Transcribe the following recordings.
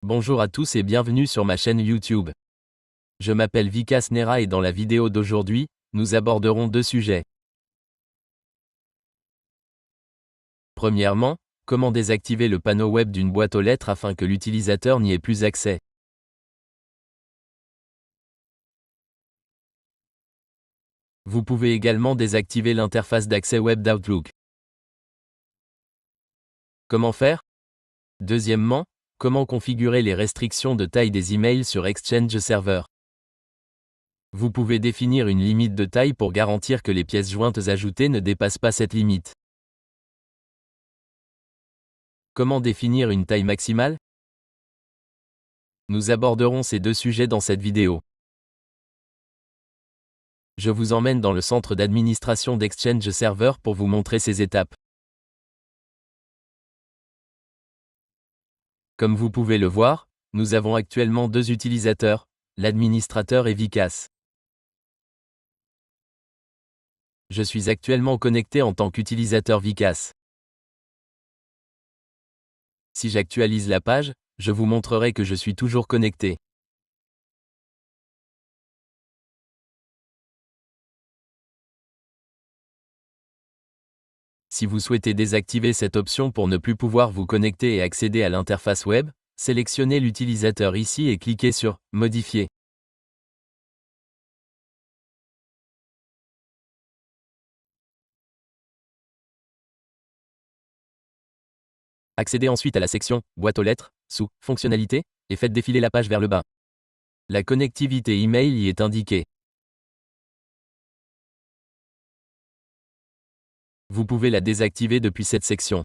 Bonjour à tous et bienvenue sur ma chaîne YouTube. Je m'appelle Vikas Nera et dans la vidéo d'aujourd'hui, nous aborderons deux sujets. Premièrement, comment désactiver le panneau web d'une boîte aux lettres afin que l'utilisateur n'y ait plus accès. Vous pouvez également désactiver l'interface d'accès web d'Outlook. Comment faire? Deuxièmement, comment configurer les restrictions de taille des emails sur Exchange Server. Vous pouvez définir une limite de taille pour garantir que les pièces jointes ajoutées ne dépassent pas cette limite. Comment définir une taille maximale? Nous aborderons ces deux sujets dans cette vidéo. Je vous emmène dans le centre d'administration d'Exchange Server pour vous montrer ces étapes. Comme vous pouvez le voir, nous avons actuellement deux utilisateurs, l'administrateur et Vikas. Je suis actuellement connecté en tant qu'utilisateur Vikas. Si j'actualise la page, je vous montrerai que je suis toujours connecté. Si vous souhaitez désactiver cette option pour ne plus pouvoir vous connecter et accéder à l'interface web, sélectionnez l'utilisateur ici et cliquez sur « Modifier ». Accédez ensuite à la section « Boîte aux lettres » sous « Fonctionnalités » et faites défiler la page vers le bas. La connectivité email y est indiquée. Vous pouvez la désactiver depuis cette section.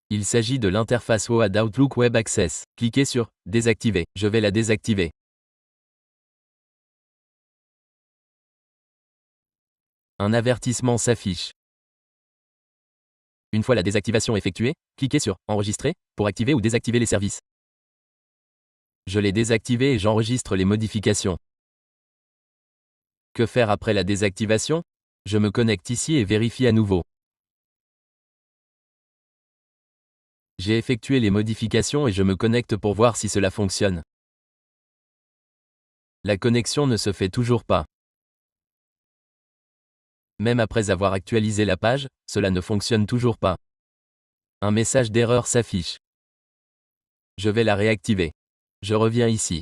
Il s'agit de l'interface OA d'Outlook Web Access. Cliquez sur « Désactiver ». Je vais la désactiver. Un avertissement s'affiche. Une fois la désactivation effectuée, cliquez sur « Enregistrer » pour activer ou désactiver les services. Je l'ai désactivé et j'enregistre les modifications. Que faire après la désactivation? Je me connecte ici et vérifie à nouveau. J'ai effectué les modifications et je me connecte pour voir si cela fonctionne. La connexion ne se fait toujours pas. Même après avoir actualisé la page, cela ne fonctionne toujours pas. Un message d'erreur s'affiche. Je vais la réactiver. Je reviens ici.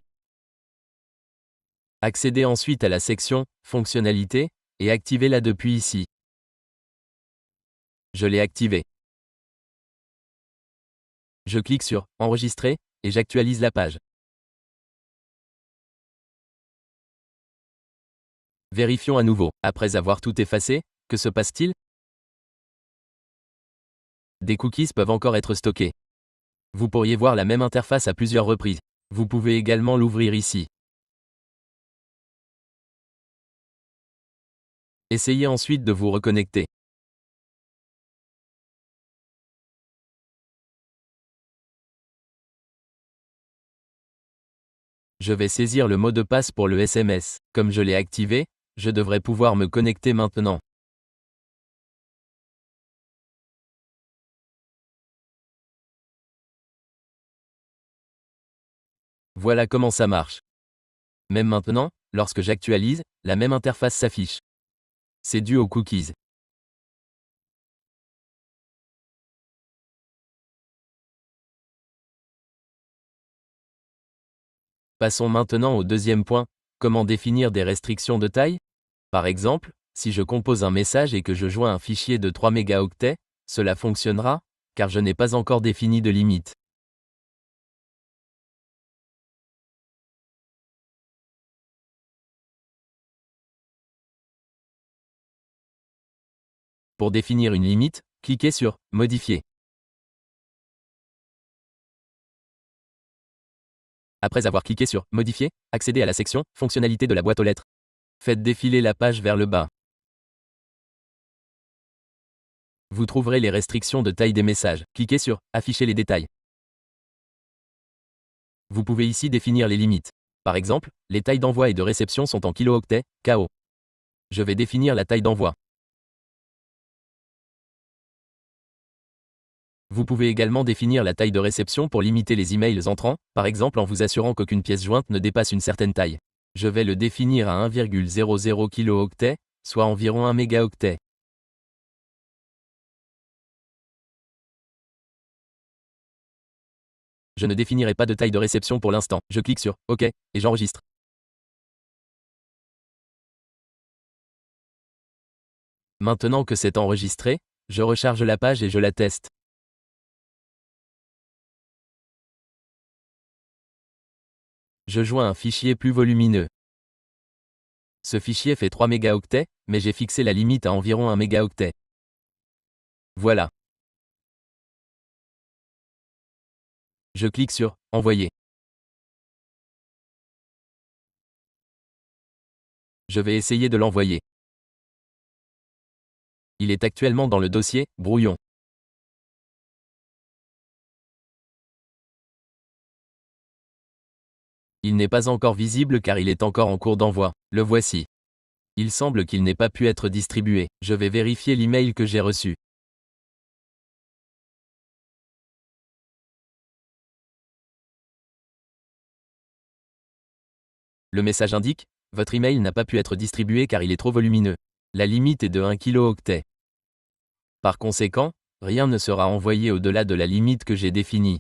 Accédez ensuite à la section « Fonctionnalités » et activez-la depuis ici. Je l'ai activée. Je clique sur « Enregistrer » et j'actualise la page. Vérifions à nouveau. Après avoir tout effacé, que se passe-t-il? Des cookies peuvent encore être stockés. Vous pourriez voir la même interface à plusieurs reprises. Vous pouvez également l'ouvrir ici. Essayez ensuite de vous reconnecter. Je vais saisir le mot de passe pour le SMS. Comme je l'ai activé, je devrais pouvoir me connecter maintenant. Voilà comment ça marche. Même maintenant, lorsque j'actualise, la même interface s'affiche. C'est dû aux cookies. Passons maintenant au deuxième point, comment définir des restrictions de taille? Par exemple, si je compose un message et que je joins un fichier de 3 mégaoctets, cela fonctionnera, car je n'ai pas encore défini de limite. Pour définir une limite, cliquez sur « Modifier ». Après avoir cliqué sur « Modifier », accédez à la section « Fonctionnalités » de la boîte aux lettres. Faites défiler la page vers le bas. Vous trouverez les restrictions de taille des messages. Cliquez sur « Afficher les détails ». Vous pouvez ici définir les limites. Par exemple, les tailles d'envoi et de réception sont en kilo-octets, KO. Je vais définir la taille d'envoi. Vous pouvez également définir la taille de réception pour limiter les emails entrants, par exemple en vous assurant qu'aucune pièce jointe ne dépasse une certaine taille. Je vais le définir à 1,00 kilo-octet, soit environ 1 mégaoctet. Je ne définirai pas de taille de réception pour l'instant. Je clique sur OK et j'enregistre. Maintenant que c'est enregistré, je recharge la page et je la teste. Je joins un fichier plus volumineux. Ce fichier fait 3 mégaoctets, mais j'ai fixé la limite à environ 1 mégaoctet. Voilà. Je clique sur « Envoyer ». Je vais essayer de l'envoyer. Il est actuellement dans le dossier « Brouillon ». Il n'est pas encore visible car il est encore en cours d'envoi. Le voici. Il semble qu'il n'ait pas pu être distribué. Je vais vérifier l'email que j'ai reçu. Le message indique « Votre email n'a pas pu être distribué car il est trop volumineux. La limite est de 1 kilo-octet. Par conséquent, rien ne sera envoyé au-delà de la limite que j'ai définie.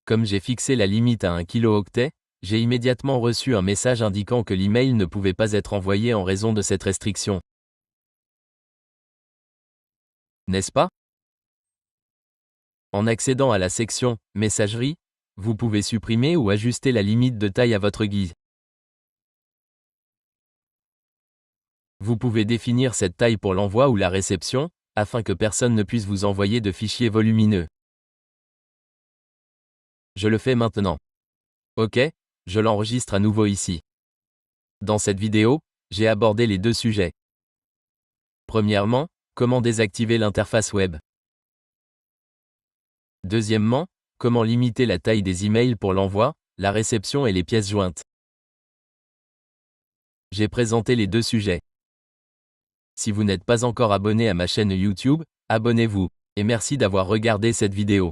Comme j'ai fixé la limite à 1 kilo-octet, j'ai immédiatement reçu un message indiquant que l'email ne pouvait pas être envoyé en raison de cette restriction. N'est-ce pas? En accédant à la section « Messagerie », vous pouvez supprimer ou ajuster la limite de taille à votre guise. Vous pouvez définir cette taille pour l'envoi ou la réception, afin que personne ne puisse vous envoyer de fichiers volumineux. Je le fais maintenant. OK, je l'enregistre à nouveau ici. Dans cette vidéo, j'ai abordé les deux sujets. Premièrement, comment désactiver l'interface web. Deuxièmement, comment limiter la taille des emails pour l'envoi, la réception et les pièces jointes. J'ai présenté les deux sujets. Si vous n'êtes pas encore abonné à ma chaîne YouTube, abonnez-vous, et merci d'avoir regardé cette vidéo.